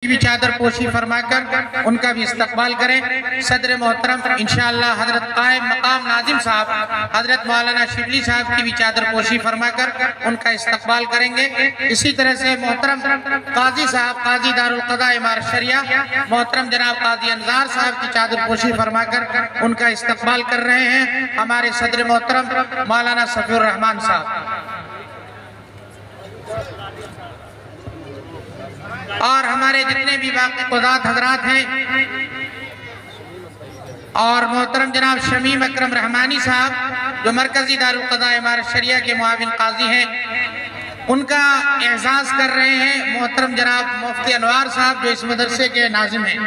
بھی چادر پوشی فرما کر ان کا بھی استقبال کریں۔ صدر محترم انشاءاللہ حضرت قائم مقام ناظم صاحب حضرت مولانا شبلی صاحب کی بھی چادر پوشی فرما کر ان کا استقبال کریں گے۔ اسی طرح سے محترم قاضی صاحب قاضی دارالقضاء امارت شریعہ محترم جناب قاضی انظار صاحب کی چادر پوشی فرما کر ان کا استقبال کر رہے ہیں ہمارے صدر محترم مولانا صفی الرحمان صاحب۔ اور ہمارے جتنے بھی باقی قضات حضرات ہیں اور محترم جناب شمیم اکرم رحمانی صاحب جو مرکزی دارالقضاء امارت شریعہ کے معاون قاضی ہیں، ان کا اعزاز کر رہے ہیں محترم جناب مفتی انوار صاحب جو اس مدرسے کے ناظم ہیں۔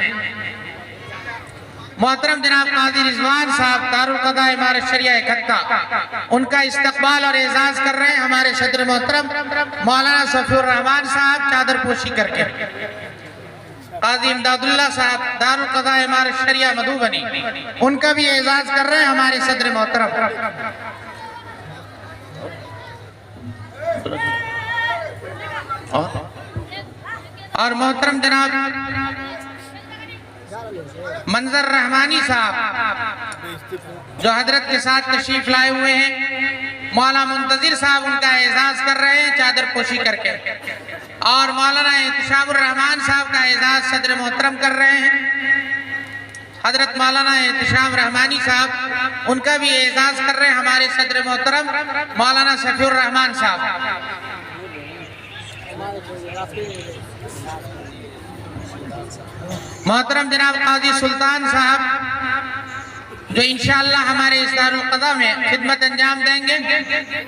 محترم جناب قاضی رضوان صاحب دارالقضاء امارت شریعہ اکھتا، ان کا استقبال اور اعزاز کر رہے ہیں ہمارے صدر محترم مولانا صفی الرحمان صاحب چادر پوشی کر کے۔ قاضی امداد اللہ صاحب دارالقضاء امارت شریعہ مدھوبنی، ان کا بھی اعزاز کر رہے ہیں ہمارے صدر محترم۔ اور محترم جناب منظر رحمانی صاحب جو حضرت کے ساتھ تشریف لائے ہوئے ہیں، مولانا منتظر صاحب ان کا اعزاز کر رہے ہیں چادر پوشی کر کے، اور مولانا احتشام الرحمان صاحب کا اعزاز صدر محترم کر رہے ہیں حضرت مولانا احتشام رحمانی صاحب، ان کا بھی اعزاز کر رہے ہیں ہمارے صدر محترم مولانا صفی الرحمان صاحب۔ محترم جناب قاضی سلطان صاحب جو انشاءاللہ ہمارے اس دارالقضاء میں خدمت انجام دیں گے،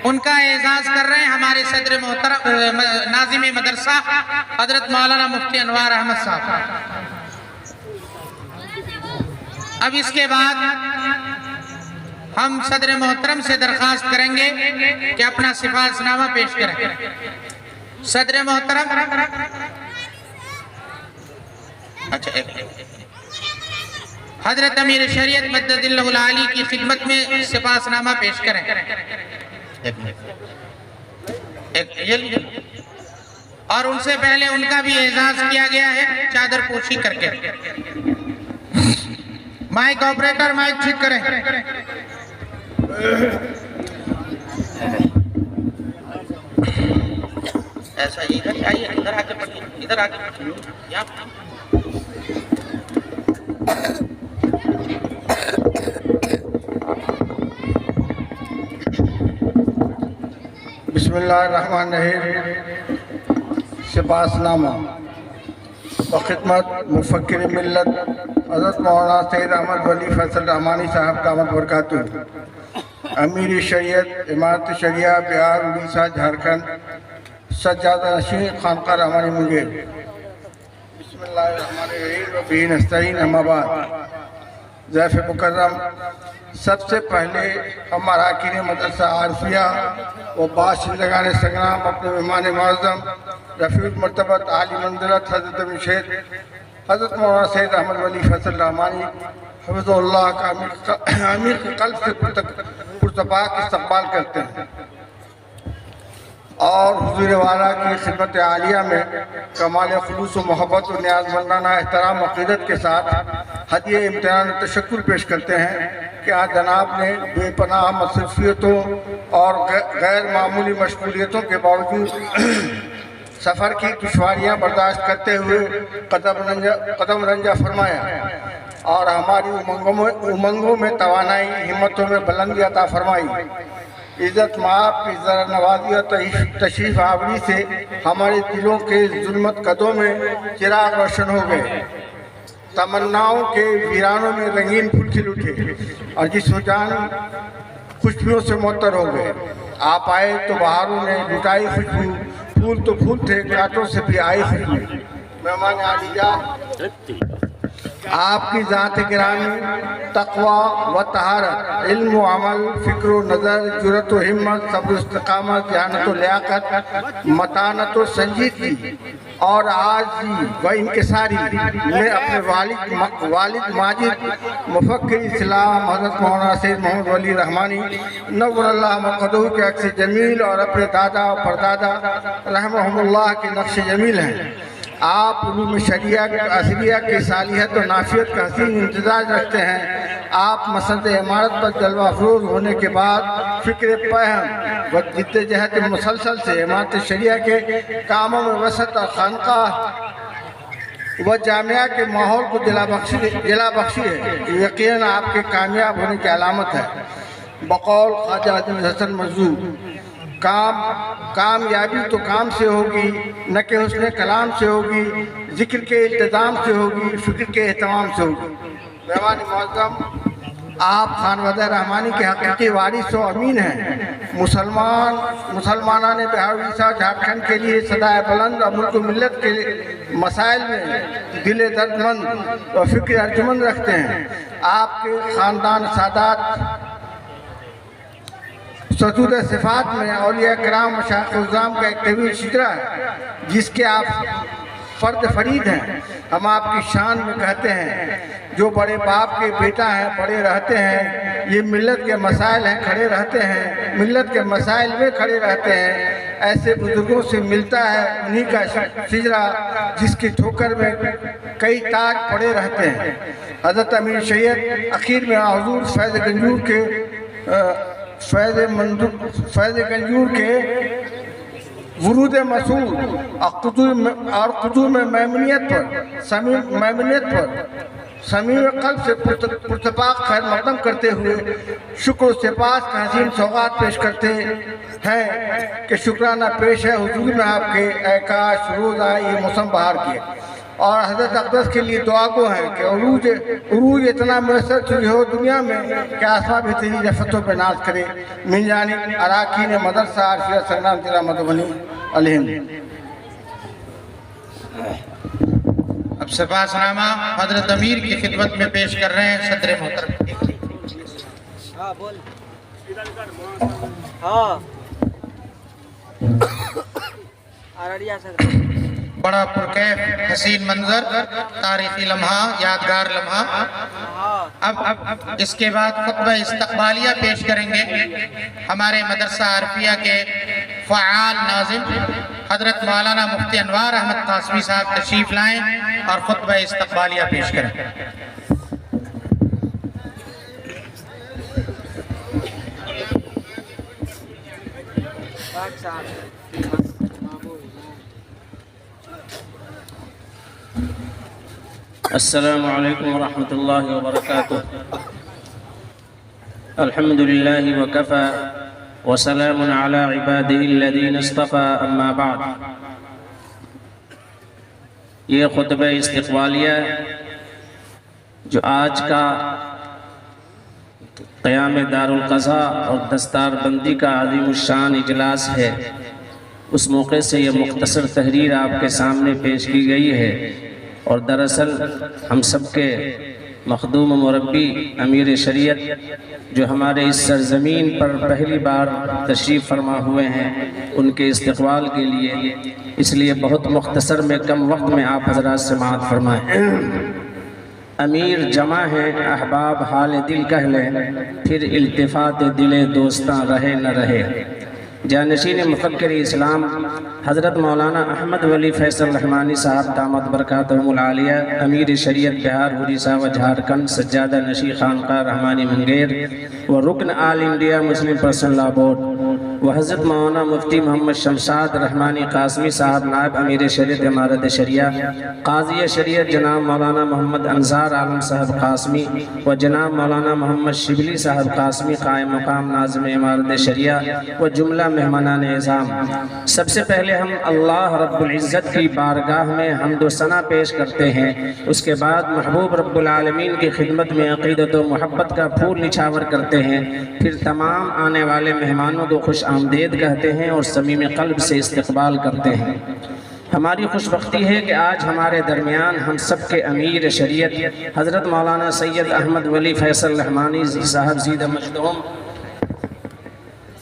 ان کا اعزاز کر رہے ہیں ہمارے صدر محترم ناظم مدرسہ حضرت مولانا مفتی انوار احمد صاحب۔ اب اس کے بعد ہم صدر محترم سے درخواست کریں گے کہ اپنا سفارش نامہ پیش کریں۔ صدر محترم حضرت امیر شریعت مدد اللہ العالی کی خدمت میں سپاس نامہ پیش کریں۔ اور ان سے پہلے ان کا بھی اعزاز کیا گیا ہے چادر پوشی کر کے۔ مائک آپریٹر مائک ٹھیک کریں۔ ایسا ہی آئیے ادھر آگے پڑھیے، ادھر آگے پڑھیے۔ بسم اللہ الرحمن الرحیم۔ سپاس نامہ وخدمت مفکر ملت حضرت مولانا سید احمد ولی فیصل رحمانی صاحب دامت برکاتہ، امیر شریعت امارت شریعہ بہار اڑیسہ جھارکھنڈ سجادہ نشین خانقاہ رحمانی منگیر۔ بسم اللہ الرحمن الرحیم وبہ نستعین، اما بعد۔ ضیف مکرم، سب سے پہلے ہم اراکین مدرسہ عارفیہ و باشندگان سنگرام اپنے مہمان معظم رفیع المرتبت عالی منزلت حضرت امیر شیخ حضرت مولانا سید احمد ولی فیصل رحمانی حفظ اللہ کا عمیق قلب سے پرتپاک استقبال کرتے ہیں، اور حضور والا کی خدمت عالیہ میں کمال خلوص و محبت و نیاز مندانہ احترام عقیدت کے ساتھ ہدیہ امتحان تشکر پیش کرتے ہیں کہ آج جناب نے بے پناہ مصروفیتوں اور غیر معمولی مشغولیتوں کے باوجود سفر کی دشواریاں برداشت کرتے ہوئے قدم رنجہ فرمایا اور ہماری امنگوں میں توانائی، ہمتوں میں بلندی عطا فرمائی۔ عزت مآب کی ذرا نوازی اور تشریف آوری سے ہمارے دلوں کے ظلمت قدوں میں چراغ روشن ہو گئے، تمناؤں کے ویرانوں میں رنگین پھول کھل اٹھے اور جسم و جان خوشبوؤں سے معطر ہو گئے۔ آپ آئے تو بہاروں نے لٹائی خوشبو، پھول تو پھول تھے، کانٹوں سے بھی آئی خوشبو۔ مہمان عالیہ، آپ کی ذات گرامی، تقوی و طہارت، علم و عمل، فکر و نظر، جرأت و ہمت، صبر و استقامت، ذہانت و لیاقت، متانت و سنجیدگی اور عاجزی و انکساری میں اپنے والد ماجد مفکر اسلام حضرت مولانا سید محمد ولی رحمانی نور اللہ مقدہ کے عکس جمیل اور اپنے دادا و پردادا رحمہم اللہ کے نقش جمیل ہیں۔ آپ علوم شریعہ عصریہ کی صالحیت و نافیت کا حسین امتزاج رکھتے ہیں۔ آپ مسند عمارت پر جلوہ افروز ہونے کے بعد فکر فہم و جدوجہد مسلسل سے عمارت شریعہ کے کاموں میں وسعت اور خانقاہ و جامعہ کے ماحول کو جلا بخشی ہے، یقیناً آپ کے کامیاب ہونے کی علامت ہے۔ بقول خواجہ عزیز حسن منظور، کامیابی تو کام سے ہوگی، نہ کہ حسن کلام سے ہوگی، ذکر کے التزام سے ہوگی، فکر کے اہتمام سے ہوگی۔ مہمان معظم، آپ خانوادہ رحمانی کے حقیقی وارث و امین ہیں۔ مسلمانان بہار اڑیسہ جھارکھنڈ کے لیے صدائے بلند اور ملک و ملت کے مسائل میں دل درد مند اور فکر ارجمند رکھتے ہیں۔ آپ کے خاندان سادات سجود صفات میں اولیاء کرام مشائخ الزام کا ایک طویل سلسلہ ہے، جس کے آپ فرد فرید ہیں۔ ہم آپ کی شان میں کہتے ہیں، جو بڑے باپ کے بیٹا ہیں بڑے رہتے ہیں، یہ ملت کے مسائل ہیں کھڑے رہتے ہیں، ملت کے مسائل میں کھڑے رہتے ہیں۔ ایسے بزرگوں سے ملتا ہے انہی کا شجرہ جس کی ٹھوکر میں کئی تاج پڑے رہتے ہیں۔ حضرت امیر شریعت اخیر میں حضور فیض گنجور کے ورود مسعود اور قدوم میمنیت پر صمیم قلب سے پرتپاک خیر مقدم کرتے ہوئے شکر و سپاس کا حسین سوغات پیش کرتے ہیں کہ شکرانہ پیش ہے حضور میں آپ کے اے کاش روز آئے یہ موسم بہار کے، اور حضرت اقدس کے لیے دعا گو ہے کہ عروج اتنا میسر چلی ہو دنیا میں کہ آسمان بھی تیری رفتوں پہ ناز کرے۔ من جانب اراکین مدرسہ عارفیہ سنگرام ضلع مدھوبنی الحمد۔ اب سپاس نامہ حضرت امیر کی خدمت میں پیش کر رہے ہیں صدر محترم۔ بڑا پرکیف حسین منظر، تاریخی لمحہ، یادگار لمحہ۔ اب اس کے بعد خطبہ استقبالیہ پیش کریں گے ہمارے مدرسہ عارفیہ کے فعال ناظم حضرت مولانا مفتی انوار احمد قاسمی صاحب تشریف لائیں اور خطبہ استقبالیہ پیش کریں۔ السلام علیکم ورحمۃ اللہ وبرکاتہ۔ الحمد للہ وکفى وسلام علی عباده الذین اصطفى، اما بعد۔ یہ خطبہ استقبالیہ جو آج کا قیام دارالقضاء اور دستار بندی کا عظیم الشان اجلاس ہے، اس موقع سے یہ مختصر تحریر آپ کے سامنے پیش کی گئی ہے، اور دراصل ہم سب کے مخدوم و مربی امیر شریعت جو ہمارے اس سرزمین پر پہلی بار تشریف فرما ہوئے ہیں، ان کے استقبال کے لیے اس لیے بہت مختصر میں کم وقت میں آپ حضرات سماعت فرمائیں۔ امیر جمع ہیں احباب حال دل کہہ لیں، پھر التفات دل دوستاں رہے نہ رہے۔ جانشین مفکر اسلام حضرت مولانا احمد ولی فیصل رحمانی صاحب دامت برکاتہم العالیہ، امیر شریعت بہار اڑیسہ و جھارکھنڈ، سجادہ نشی خانقاہ رحمانی منگیر و رکن آل انڈیا مسلم پرسنل لا بورڈ، و حضرت مولانا مفتی محمد شمشاد رحمانی قاسمی صاحب نائب امیر شریعت امارت شریعہ، قاضی شریعت جناب مولانا محمد انصار عالم صاحب قاسمی و جناب مولانا محمد شبلی صاحب قاسمی قائم مقام ناظم امارت شریعہ و جملہ مہمانان اعظام، سب سے پہلے ہم اللہ رب العزت کی بارگاہ میں حمد و ثنا پیش کرتے ہیں، اس کے بعد محبوب رب العالمین کی خدمت میں عقیدت و محبت کا پھول نچھاور کرتے ہیں، پھر تمام آنے والے مہمانوں کو خوش آمدید کہتے ہیں اور صمیم قلب سے استقبال کرتے ہیں۔ ہماری خوش بختی ہے کہ آج ہمارے درمیان ہم سب کے امیر شریعت حضرت مولانا سید احمد ولی فیصل رحمانی صاحب زیدہ مجدہم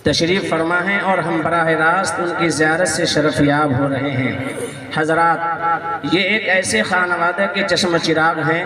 تشریف فرما ہیں، اور ہم براہ راست ان کی زیارت سے شرف یاب ہو رہے ہیں۔ حضرات، یہ ایک ایسے خانوادہ کے چشم چراغ ہیں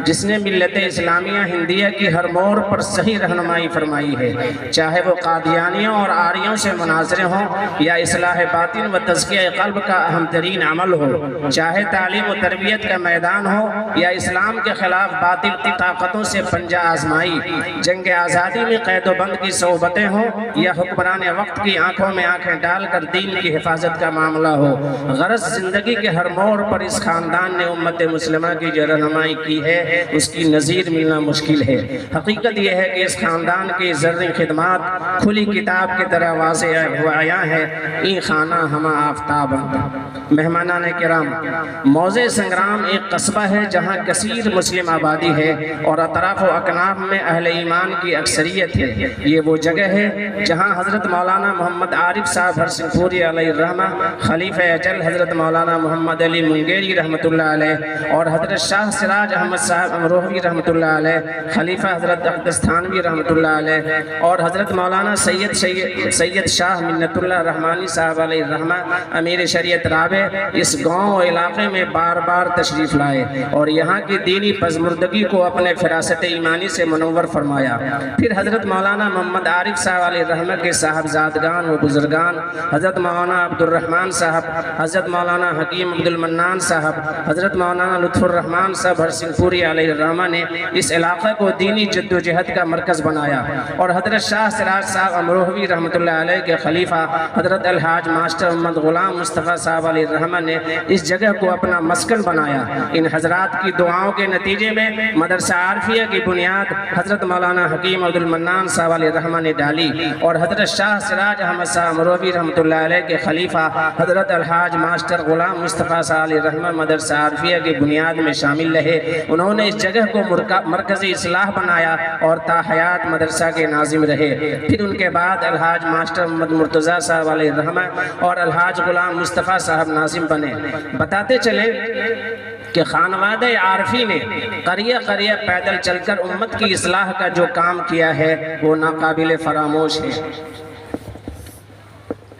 جس نے ملت اسلامیہ ہندیہ کی ہر موڑ پر صحیح رہنمائی فرمائی ہے، چاہے وہ قادیانیوں اور آریوں سے مناظرے ہوں یا اصلاح باطن و تزکیہ قلب کا اہم ترین عمل ہو، چاہے تعلیم و تربیت کا میدان ہو یا اسلام کے خلاف باطل طاقتوں سے پنجہ آزمائی، جنگ آزادی میں قید و بند کی صحبتیں ہوں یا حکمران وقت کی آنکھوں میں آنکھیں ڈال کر دین کی حفاظت کا معاملہ ہو، غرض زندگی کے ہر موڑ پر اس خاندان نے امت مسلمہ کی جو رہنمائی کی ہے اس کی نظیر ملنا مشکل ہے۔ حقیقت یہ ہے کہ اس خاندان کی زرعی خدمات کھلی کتاب کی طرح واضح عیاں ہے۔ این خانہ ہمہ آفتاب مہمانان کرام، موضع سنگرام ایک قصبہ ہے جہاں کثیر مسلم آبادی ہے اور اطراف و اکناف میں اہل ایمان کی اکثریت ہے۔ یہ وہ جگہ ہے جہاں حضرت مولانا محمد عارف صاحب ہرسنگھ پوری علیہ الرحمہ، خلیفہ اجل حضرت مولانا محمد علی منگیری رحمۃ اللہ علیہ اور حضرت شاہ سراج احمد صاحب امروہوی رحمۃ اللہ علیہ، خلیفہ حضرت اقدس تھانوی رحمۃ اللہ علیہ اور حضرت مولانا سید شاہ منت اللہ رحمانی صاحب علیہ الرحمہ امیر شریعت رابع اس گاؤں و علاقے میں بار بار تشریف لائے اور یہاں کی دینی پزمردگی کو اپنے فراست ایمانی سے منور فرمایا۔ پھر حضرت مولانا محمد عارف صاحب علیہ الرحمہ کے صاحبزادگان و بزرگان حضرت مولانا عبد الرحمن صاحب، حضرت مولانا حکیم عبد المنان صاحب، حضرت مولانا لطف الرحمن صاحب ہرسنگھ پوری علیہ الرحمہ نے اس علاقے کو دینی جد و جہد کا مرکز بنایا اور حضرت شاہ سراج صاحب امروہوی رحمۃ اللہ علیہ کے خلیفہ حضرت الحاج ماسٹر محمد غلام مصطفیٰ صاحب علیہ الرحمہ نے اس جگہ کو اپنا مسکن بنایا۔ ان حضرات کی دعاؤں کے نتیجے میں مدرسہ عارفیہ کی بنیاد حضرت مولانا حکیم عبد المنان صاحب علیہ الرحمہ نے ڈالی اور حضرت شاہ سراج احمد صاحب امروہوی رحمۃ اللہ علیہ کے خلیفہ حضرت الحاج ماسٹر غلام مصطفیٰ صاحب علیہ الرحمہ مدرسہ عارفیہ کی بنیاد میں شامل رہے۔ انہوں نے اس جگہ کو مرکزی اصلاح بنایا اور تا حیات مدرسہ کے ناظم رہے۔ پھر ان کے بعد الحاج ماسٹر محمد مرتضیٰ صاحب علیہ الرحمہ اور الحاج غلام مصطفیٰ صاحب ناظم بنے۔ بتاتے چلے کہ خانوادہ عارفی نے قریہ قریہ پیدل چل کر امت کی اصلاح کا جو کام کیا ہے وہ ناقابل فراموش ہے۔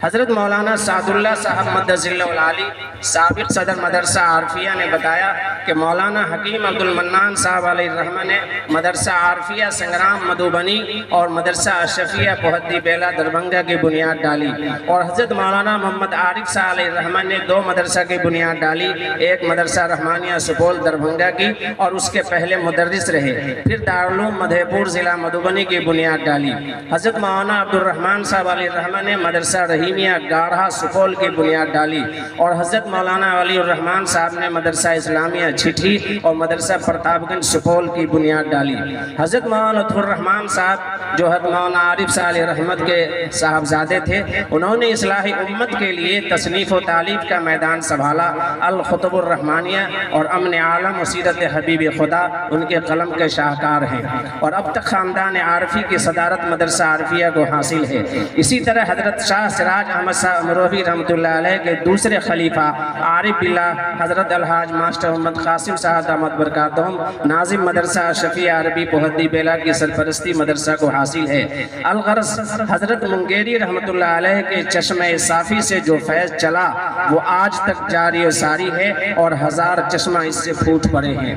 حضرت مولانا سعد اللہ صاحب مدظ اللہ العالی سابق صدر مدرسہ عارفیہ نے بتایا کہ مولانا حکیم عبد المنان صاحب علیہ الرحمہ نے مدرسہ عارفیہ سنگرام مدھوبنی اور مدرسہ اشرفیہ پوہدی بیلا دربھنگہ کی بنیاد ڈالی اور حضرت مولانا محمد عارف صاحب علیہ الرحمہ نے 2 مدرسہ کی بنیاد ڈالی، ایک مدرسہ رحمانیہ سپول دربھنگہ کی اور اس کے پہلے مدرس رہے، پھر دارالعلوم مدھے پور ضلع مدھوبنی کی بنیاد ڈالی۔ حضرت مولانا عبد الرحمن صاحب علیہ الرحمہ نے مدرسہ رحیمیہ گاڑھا سپول کی بنیاد ڈالی اور حضرت مولانا ولی الرحمن صاحب نے مدرسہ اسلامیہ چھٹھی اور مدرسہ پرتاب گنج سپول کی بنیاد ڈالی۔ حضرت مولانا لطف الرحمن صاحب جو حضرت مولانا عارف صاحب علیہ رحمت کے صاحبزادے تھے، انہوں نے اصلاح امت کے لیے تصنیف و تالیف کا میدان سنبھالا۔ الخطب الرحمانیہ اور امن عالم و سیرت حبیب خدا ان کے قلم کے شاہکار ہیں اور اب تک خاندان عارفی کی صدارت مدرسہ عارفیہ کو حاصل ہے۔ اسی طرح حضرت شاہ سراج احمد صاحب امروہوی رحمۃ اللہ علیہ کے دوسرے خلیفہ عارف باللہ حضرت الحاج ماسٹر محمد قاسم صاحب دامت برکاتہم ناظم مدرسہ اشرفیہ عربی پوہدی بیلا کی سرپرستی مدرسہ کو حاصل ہے۔ الغرض حضرت منگیری رحمۃ اللہ علیہ کے چشمہ صافی سے جو فیض چلا وہ آج تک جاری و ساری ہے اور 1000 چشمہ اس سے پھوٹ پڑے ہیں۔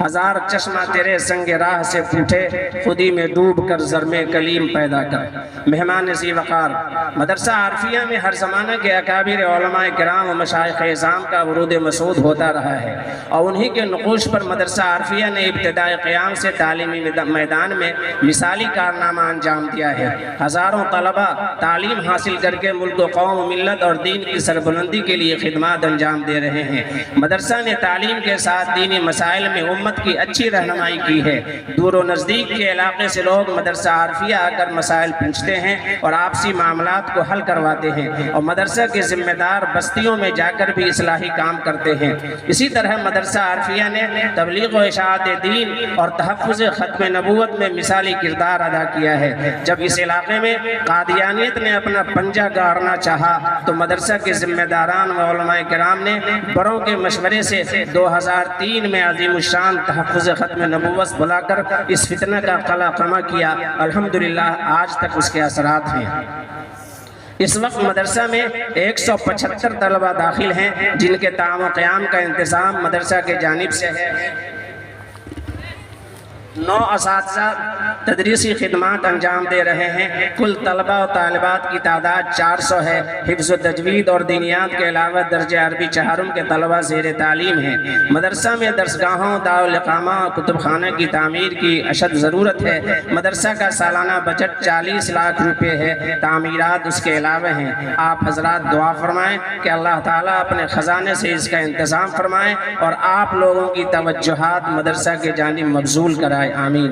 1000 چشمہ تیرے سنگ راہ سے پھوٹے، خودی میں ڈوب کر زرم کلیم پیدا کر۔ مہمان ذی وقار، مدرسہ عارفیہ میں ہر زمانہ کے اکابر علماء کرام و مشائخ اعظام کا ورود مسعود ہوتا رہا ہے اور انہی کے نقوش پر مدرسہ عارفیہ نے ابتدائی قیام سے تعلیمی میدان میں مثالی کارنامہ انجام دیا ہے۔ ہزاروں طلبہ تعلیم حاصل کر کے ملک و قوم و ملت اور دین کی سربلندی کے لیے خدمات انجام دے رہے ہیں۔ مدرسہ نے تعلیم کے ساتھ دینی مسائل میں امت کی اچھی رہنمائی کی ہے۔ دور و نزدیک کے علاقے سے لوگ مدرسہ عارفیہ آ کر مسائل پوچھتے ہیں اور آپسی معاملات کو حل کرواتے ہیں اور مدرسہ کے ذمہ دار بستیوں میں جا کر بھی اصلاحی کام کرتے ہیں۔ اسی طرح مدرسہ عارفیہ نے تبلیغ و اشاعت دین اور تحفظ ختم نبوت میں مثالی کردار ادا کیا ہے۔ جب اس علاقے میں قادیانیت نے اپنا پنجہ گاڑنا چاہا تو مدرسہ کے ذمہ داران و علماء کرام نے بڑوں کے مشورے سے 2003 میں عظیم الشان تحفظ ختم نبوت بلا کر اس فتنہ کا قلع قمع کیا۔ الحمدللہ آج تک اس کے اثرات ہیں۔ اس وقت مدرسہ میں 175 طلبہ داخل ہیں جن کے تعام و قیام کا انتظام مدرسہ کے جانب سے ہے۔ 9 اساتذہ تدریسی خدمات انجام دے رہے ہیں۔ کل طلبہ و طالبات کی تعداد 400 ہے۔ حفظ و تجوید اور دینیات کے علاوہ درجہ عربی چہارم کے طلبہ زیر تعلیم ہیں۔ مدرسہ میں درسگاہوں، دارالاقامہ اور کتب خانہ کی تعمیر کی اشد ضرورت ہے۔ مدرسہ کا سالانہ بجٹ 40 لاکھ روپے ہے۔ تعمیرات اس کے علاوہ ہیں۔ آپ حضرات دعا فرمائیں کہ اللہ تعالیٰ اپنے خزانے سے اس کا انتظام فرمائیں اور آپ لوگوں کی توجہات مدرسہ کے جانب مبذول کرائیں، آمین۔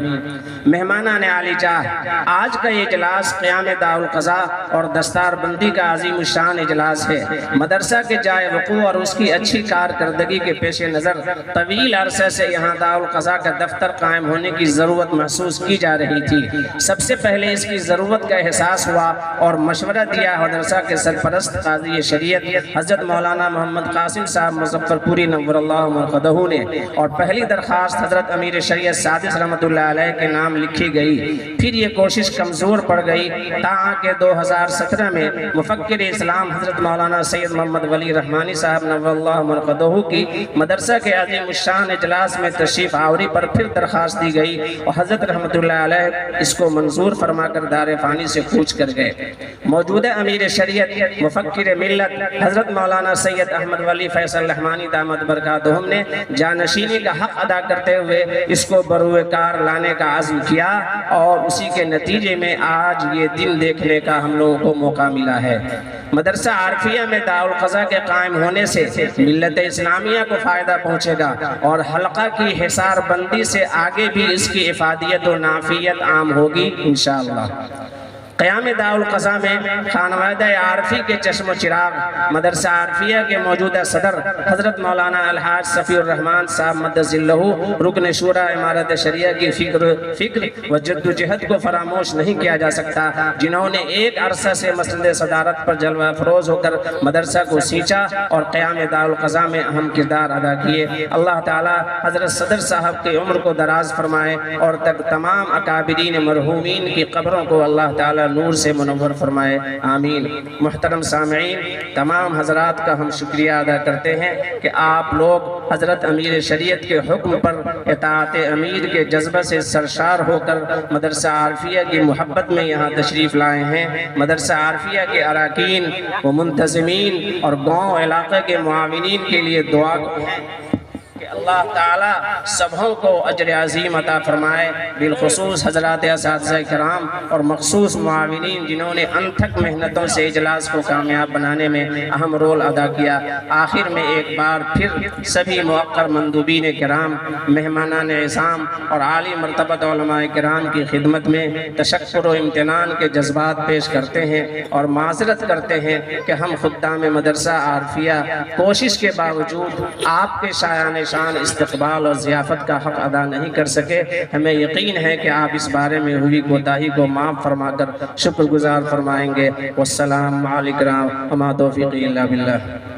مہمانان عالی جاہ، آج کا یہ اجلاس قیام دارالقضاء اور دستار بندی کا عظیم الشان اجلاس ہے۔ مدرسہ کے جائے وقوع اور اس کی اچھی کارکردگی کے پیش نظر طویل عرصے سے یہاں دارالقضاء کا دفتر قائم ہونے کی ضرورت محسوس کی جا رہی تھی۔ سب سے پہلے اس کی ضرورت کا احساس ہوا اور مشورہ دیا مدرسہ کے سرپرست قاضی شریعت حضرت مولانا محمد قاسم صاحب مظفر پوری نور اللہ مرقدہ نے، اور پہلی درخواست حضرت امیر شریعت سادس رحمۃ اللہ علیہ کے نام لکھی گئی۔ پھر یہ کوشش کمزور پڑ گئی تاکہ 2017 میں مفکر اسلام حضرت مولانا سید محمد ولی رحمانی صاحب نور اللہ مرقدہ کی مدرسہ کے عظیم الشان اجلاس میں تشریف آوری پر پھر درخواست دی گئی اور حضرت رحمۃ اللہ علیہ اس کو منظور فرما کر دار فانی سے کوچ کر گئے۔ موجودہ امیر شریعت مفکر ملت حضرت مولانا سید احمد ولی فیصل رحمانی دامت برکاتہم نے جانشینی کا حق ادا کرتے ہوئے اس کو بروئے کار لانے کا عزم کیا اور اسی کے نتیجے میں آج یہ دن دیکھنے کا ہم لوگوں کو موقع ملا ہے۔ مدرسہ عارفیہ میں دارالقضاء کے قائم ہونے سے ملت اسلامیہ کو فائدہ پہنچے گا اور حلقہ کی حصار بندی سے آگے بھی اس کی افادیت و نافیت عام ہوگی انشاءاللہ۔ قیام دارالقضاء میں خانوادہ عارفی کے چشم و چراغ مدرسہ عارفیہ کے موجودہ صدر حضرت مولانا الحاج صفی الرحمن صاحب مدد ذلہ رکن شورا امارت شریعہ کی فکر و جد و جہد کو فراموش نہیں کیا جا سکتا، جنہوں نے ایک عرصہ سے مسند صدارت پر جلوہ افروز ہو کر مدرسہ کو سینچا اور قیام دارالقضاء میں اہم کردار ادا کیے۔ اللہ تعالی حضرت صدر صاحب کی عمر کو دراز فرمائے اور تمام اکابرین مرحومین کی قبروں کو اللہ تعالی نور سے منور فرمائے، آمین۔ محترم سامعین، تمام حضرات کا ہم شکریہ ادا کرتے ہیں کہ آپ لوگ حضرت امیر شریعت کے حکم پر اطاعت امیر کے جذبہ سے سرشار ہو کر مدرسہ عارفیہ کی محبت میں یہاں تشریف لائے ہیں۔ مدرسہ عارفیہ کے اراکین و منتظمین اور گاؤں علاقے کے معاونین کے لیے دعا کہ اللہ تعالیٰ سبھوں کو اجر عظیم عطا فرمائے، بالخصوص حضرات اساتذہ کرام اور مخصوص معاونین جنہوں نے انتھک محنتوں سے اجلاس کو کامیاب بنانے میں اہم رول ادا کیا۔ آخر میں ایک بار پھر سبھی موقر مندوبین کرام، مہمانان اعظام اور عالی مرتبہ علماء کرام کی خدمت میں تشکر و امتنان کے جذبات پیش کرتے ہیں اور معذرت کرتے ہیں کہ ہم خدام مدرسہ عارفیہ کوشش کے باوجود آپ کے شایان شان استقبال اور ضیافت کا حق ادا نہیں کر سکے۔ ہمیں یقین ہے کہ آپ اس بارے میں ہوئی کوتاہی کو معاف فرما کر شکر گزار فرمائیں گے۔ والسلام علیکم وما توفیقی الا باللہ۔